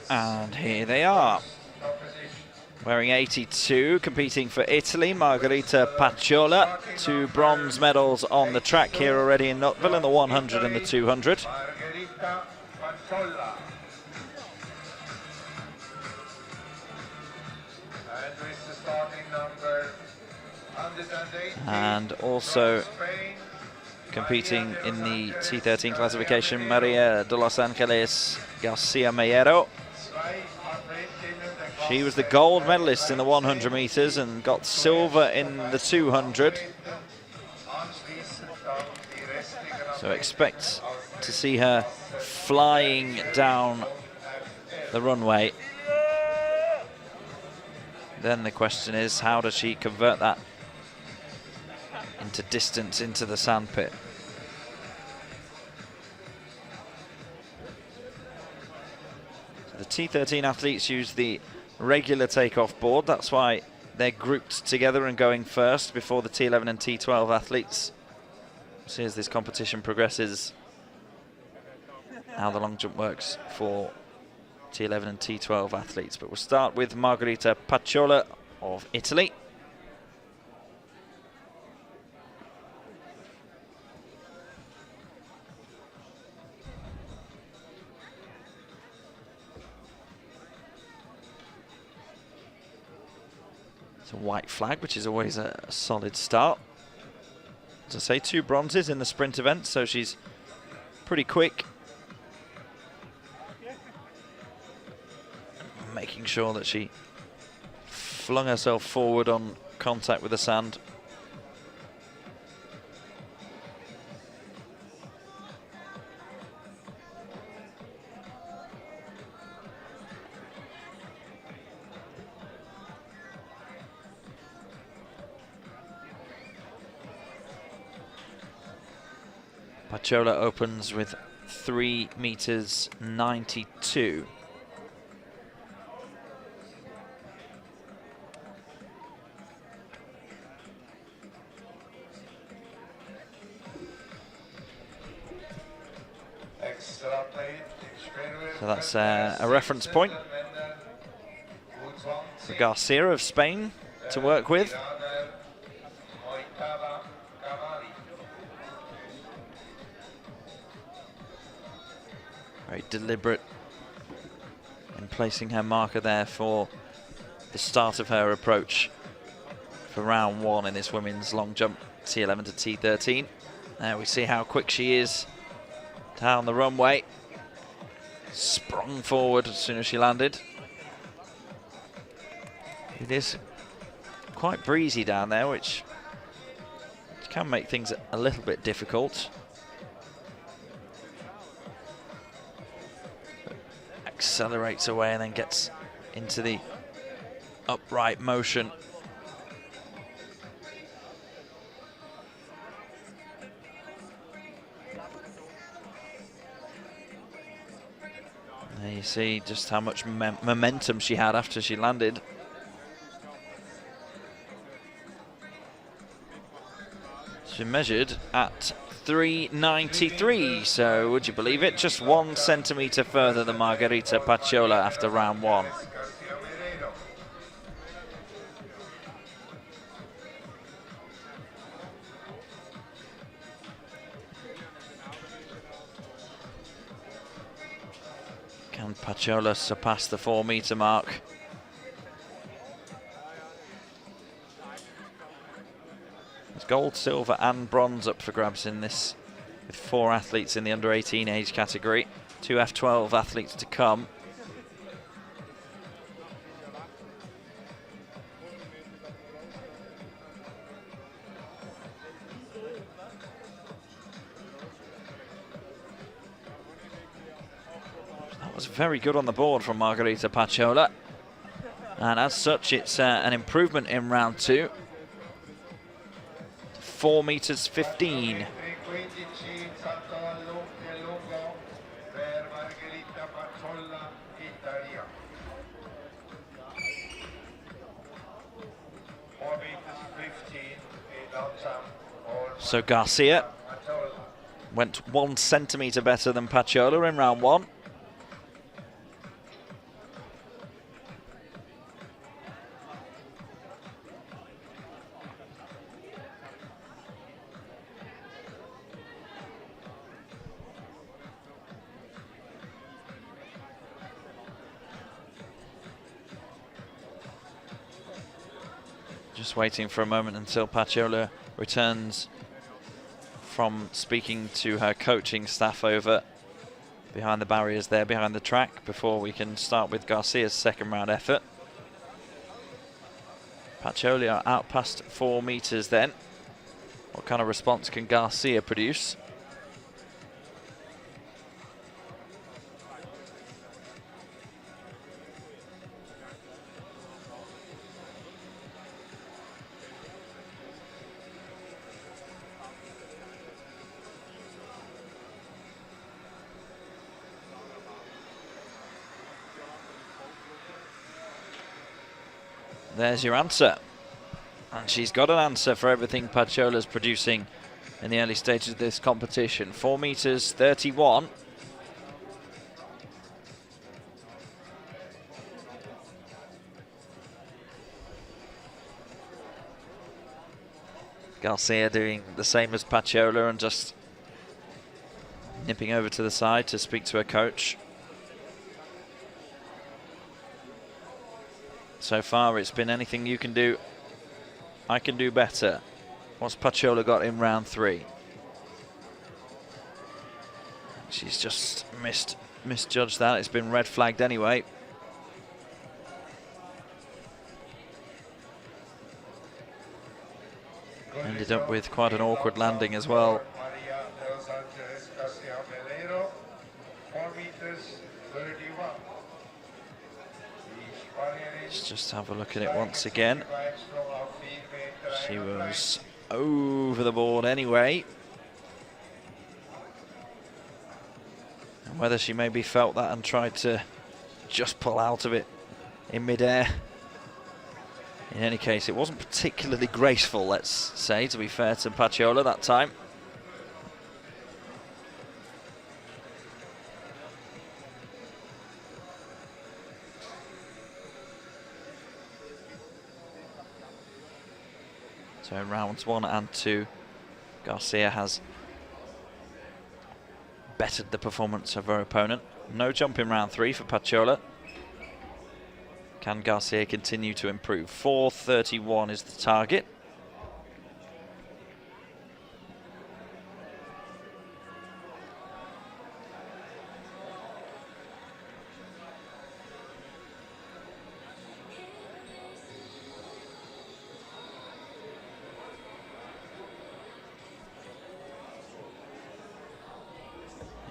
And here they are. Wearing 82, competing for Italy, Margherita Paciolla. 2 bronze medals on the track here already in Nottwil in the 100 and the 200. And also competing in the T13 classification, Maria de los Angeles Garcia. She was the gold medalist in the 100 meters and got silver in the 200. So expect to see her flying down the runway. Then the question is, how does she convert that into distance into the sandpit? So the T13 athletes use the regular takeoff board. That's why they're grouped together and going first before the T11 and T12 athletes. See as this competition progresses how the long jump works for T11 and T12 athletes. But we'll start with Margherita Paciolla of Italy. A white flag, which is always a solid start. As I say, 2 bronzes in the sprint event, so she's pretty quick. Making sure that she flung herself forward on contact with the sand. Paciolla opens with 3 meters 92. So that's a reference point for Garcia of Spain to work with. Very deliberate in placing her marker there for the start of her approach for round 1 in this women's long jump, T11 to T13. There we see how quick she is down the runway. Sprung forward as soon as she landed. It is quite breezy down there, which can make things a little bit difficult. Accelerates away and then gets into the upright motion. There you see just how much momentum she had after she landed. She measured at 393, so would you believe it? Just 1 centimetre further than Margherita Paciolla after round 1. Can Paciolla surpass the 4 metre mark? There's gold, silver and bronze up for grabs in this, with 4 athletes in the under 18 age category, 2 F12 athletes to come. That was very good on the board from Margherita Paciolla, and as such it's an improvement in round 2. 4 meters 15. So Garcia went 1 centimetre better than Paciolla in round 1. Just waiting for a moment until Paciolla returns from speaking to her coaching staff over behind the barriers there, behind the track, before we can start with Garcia's second round effort. Paciolla out past 4 meters then. What kind of response can Garcia produce? There's your answer. And she's got an answer for everything Paciola's producing in the early stages of this competition. 4 meters 31. Garcia doing the same as Paciolla and just nipping over to the side to speak to her coach. So far it's been anything you can do, I can do better. What's Paciolla got in round 3? She's just misjudged that. It's been red flagged anyway. Ended up with quite an awkward landing as well. Let's just have a look at it once again. She was over the board anyway. And whether she maybe felt that and tried to just pull out of it in midair. In any case, it wasn't particularly graceful, let's say, to be fair to Paciolla that time. So in rounds 1 and 2, Garcia has bettered the performance of her opponent. No jump in round 3 for Paciolla. Can Garcia continue to improve? 4:31 is the target.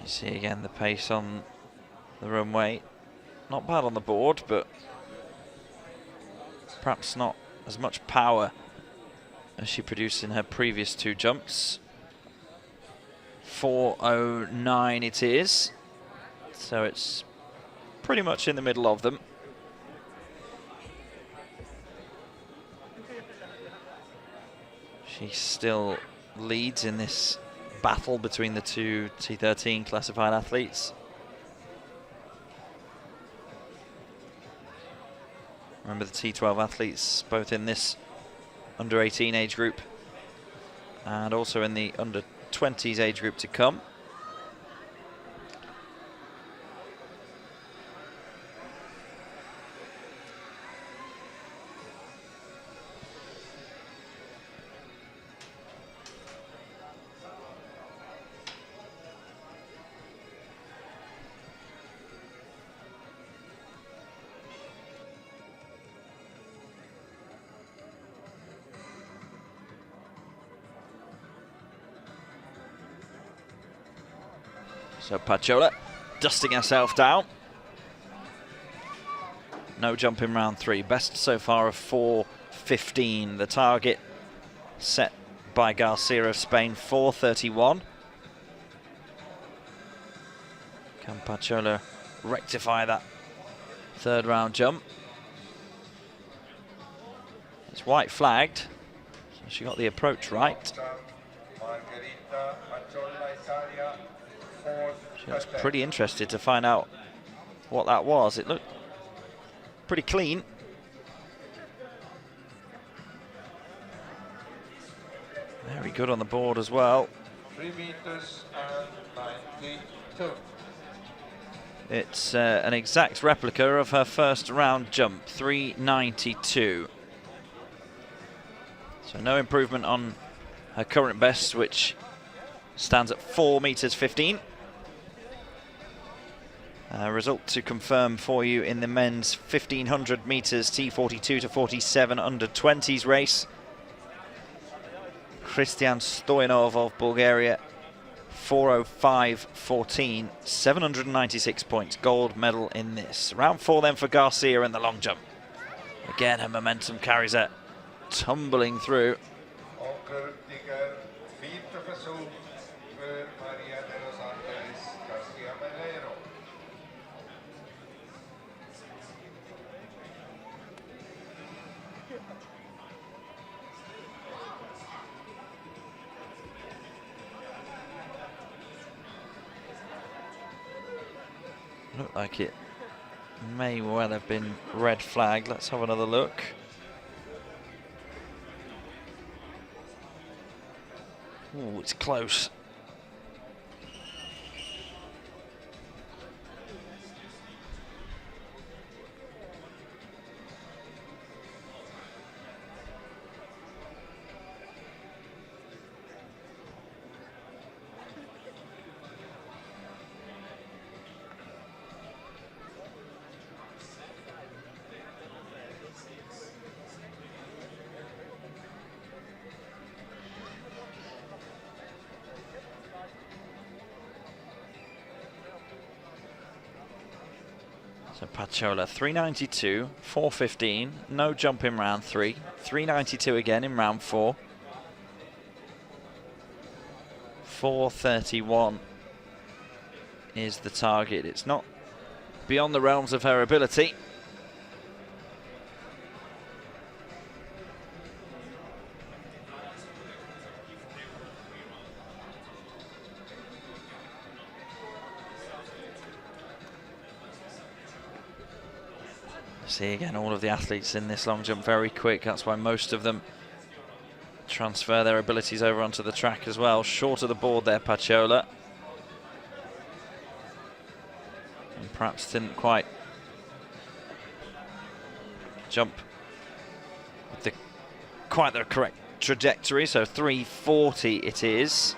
You see again the pace on the runway. Not bad on the board, but perhaps not as much power as she produced in her previous 2 jumps. 4:09 it is, so it's pretty much in the middle of them. She still leads in this battle between the 2 T13 classified athletes. Remember the T12 athletes, both in this under-18 age group and also in the under-20s age group to come. So Paciolla dusting herself down. No jump in round 3. Best so far of 4:15. The target set by Garcia of Spain, 4:31. Can Paciolla rectify that 3rd round jump? It's white flagged, so she got the approach right. She was pretty interested to find out what that was. It looked pretty clean. Very good on the board as well. 3 meters and 92. It's an exact replica of her first round jump, 3:92. So no improvement on her current best, which stands at 4 meters 15. Result to confirm for you in the men's 1500 meters T42 to 47 under 20s race. Christian Stoyanov of Bulgaria, 4:05.14, 796 points, gold medal in this. Round 4 then for Garcia in the long jump. Again, her momentum carries her tumbling through. Looked like it may well have been red flag. Let's have another look. Oh, it's close. So Paciolla 392, 415, no jump in round 3, 392 again in round 4, 431 is the target. It's not beyond the realms of her ability. See again, all of the athletes in this long jump very quick. That's why most of them transfer their abilities over onto the track as well. Short of the board there, Paciolla. And perhaps didn't quite jump with quite the correct trajectory. So 340 it is.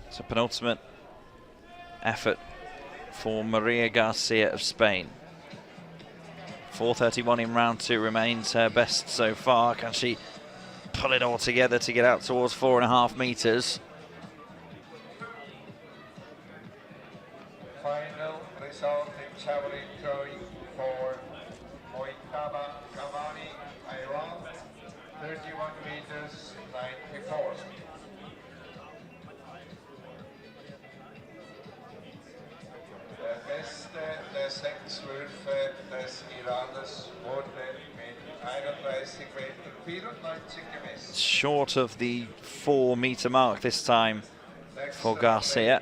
So penultimate effort for Maria Garcia of Spain. 4:31 in round 2 remains her best so far. Can she pull it all together to get out towards 4.5 meters? Final result in javelin throwing for Moitaba Cavani, Iran, 31 meters 94. Der Sechswürfe des Iraners wurden mit 31 Meter 94 gemessen. Short of the 4 meter mark this time for Garcia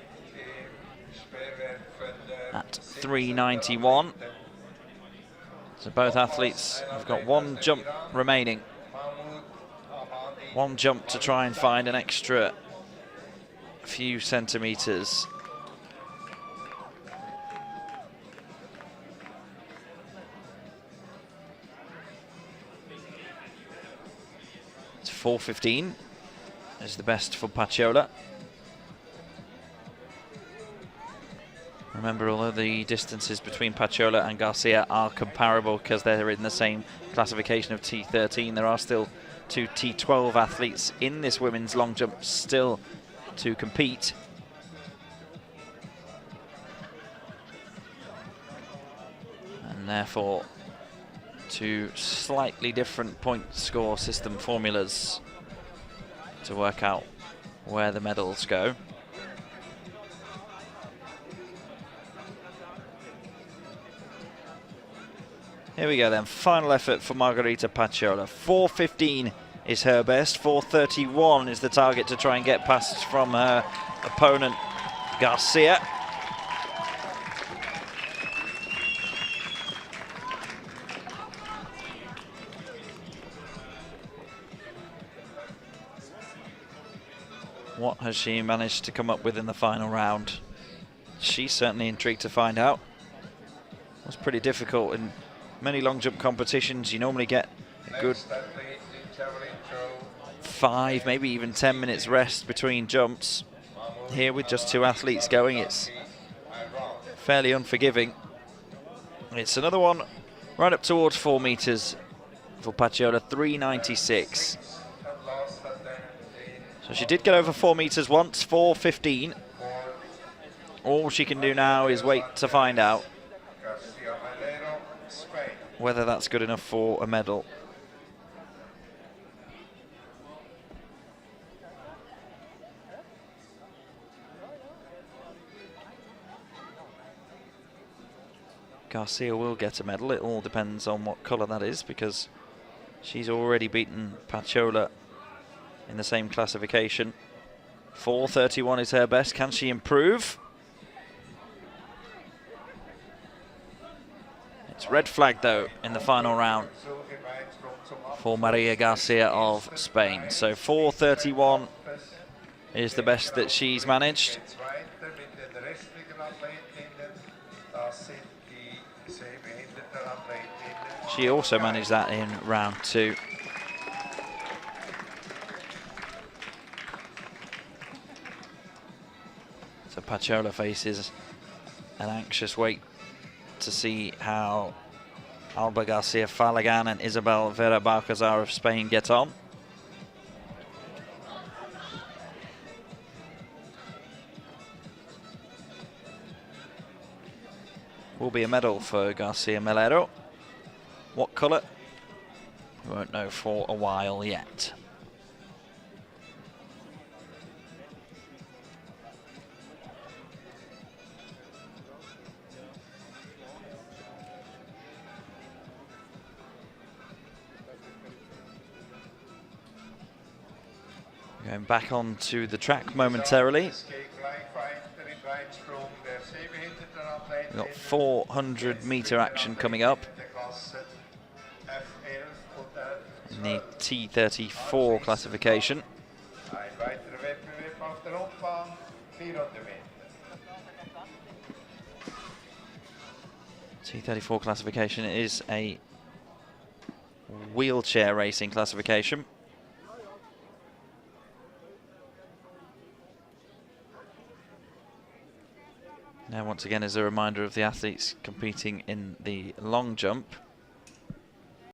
at 391. So both athletes have got one jump remaining. One jump to try and find an extra few centimeters. It's 4:15 is the best for Paciolla. Remember, although the distances between Paciolla and Garcia are comparable because they're in the same classification of T13, there are still 2 T12 athletes in this women's long jump still to compete. And therefore, 2 slightly different point score system formulas to work out where the medals go. Here we go then, final effort for Margherita Paciolla. 4:15 is her best. 4:31 is the target to try and get past from her opponent, Garcia. What has she managed to come up with in the final round? She's certainly intrigued to find out. It was pretty difficult in many long jump competitions. You normally get a good 5, maybe even 10 minutes rest between jumps. Here with just 2 athletes going, it's fairly unforgiving. It's another one right up towards 4 meters for Paciolla, 3.96. So she did get over 4 meters once, 4.15. All she can do now is wait to find out whether that's good enough for a medal. Garcia will get a medal. It all depends on what colour that is, because she's already beaten Paciolla in the same classification. 4:31 is her best. Can she improve? It's red flag though in the final round for Maria Garcia of Spain. So 4:31 is the best that she's managed. She also managed that in round 2. So Paciolla faces an anxious wait to see how Alba Garcia Falagan and Isabel Vera Balcazar of Spain get on. Will be a medal for Garcia Melero. What colour? We won't know for a while yet. Going back onto the track momentarily. We've got 400-meter action coming up in the T34 classification. T34 classification is a wheelchair racing classification. Now, once again, as a reminder of the athletes competing in the long jump,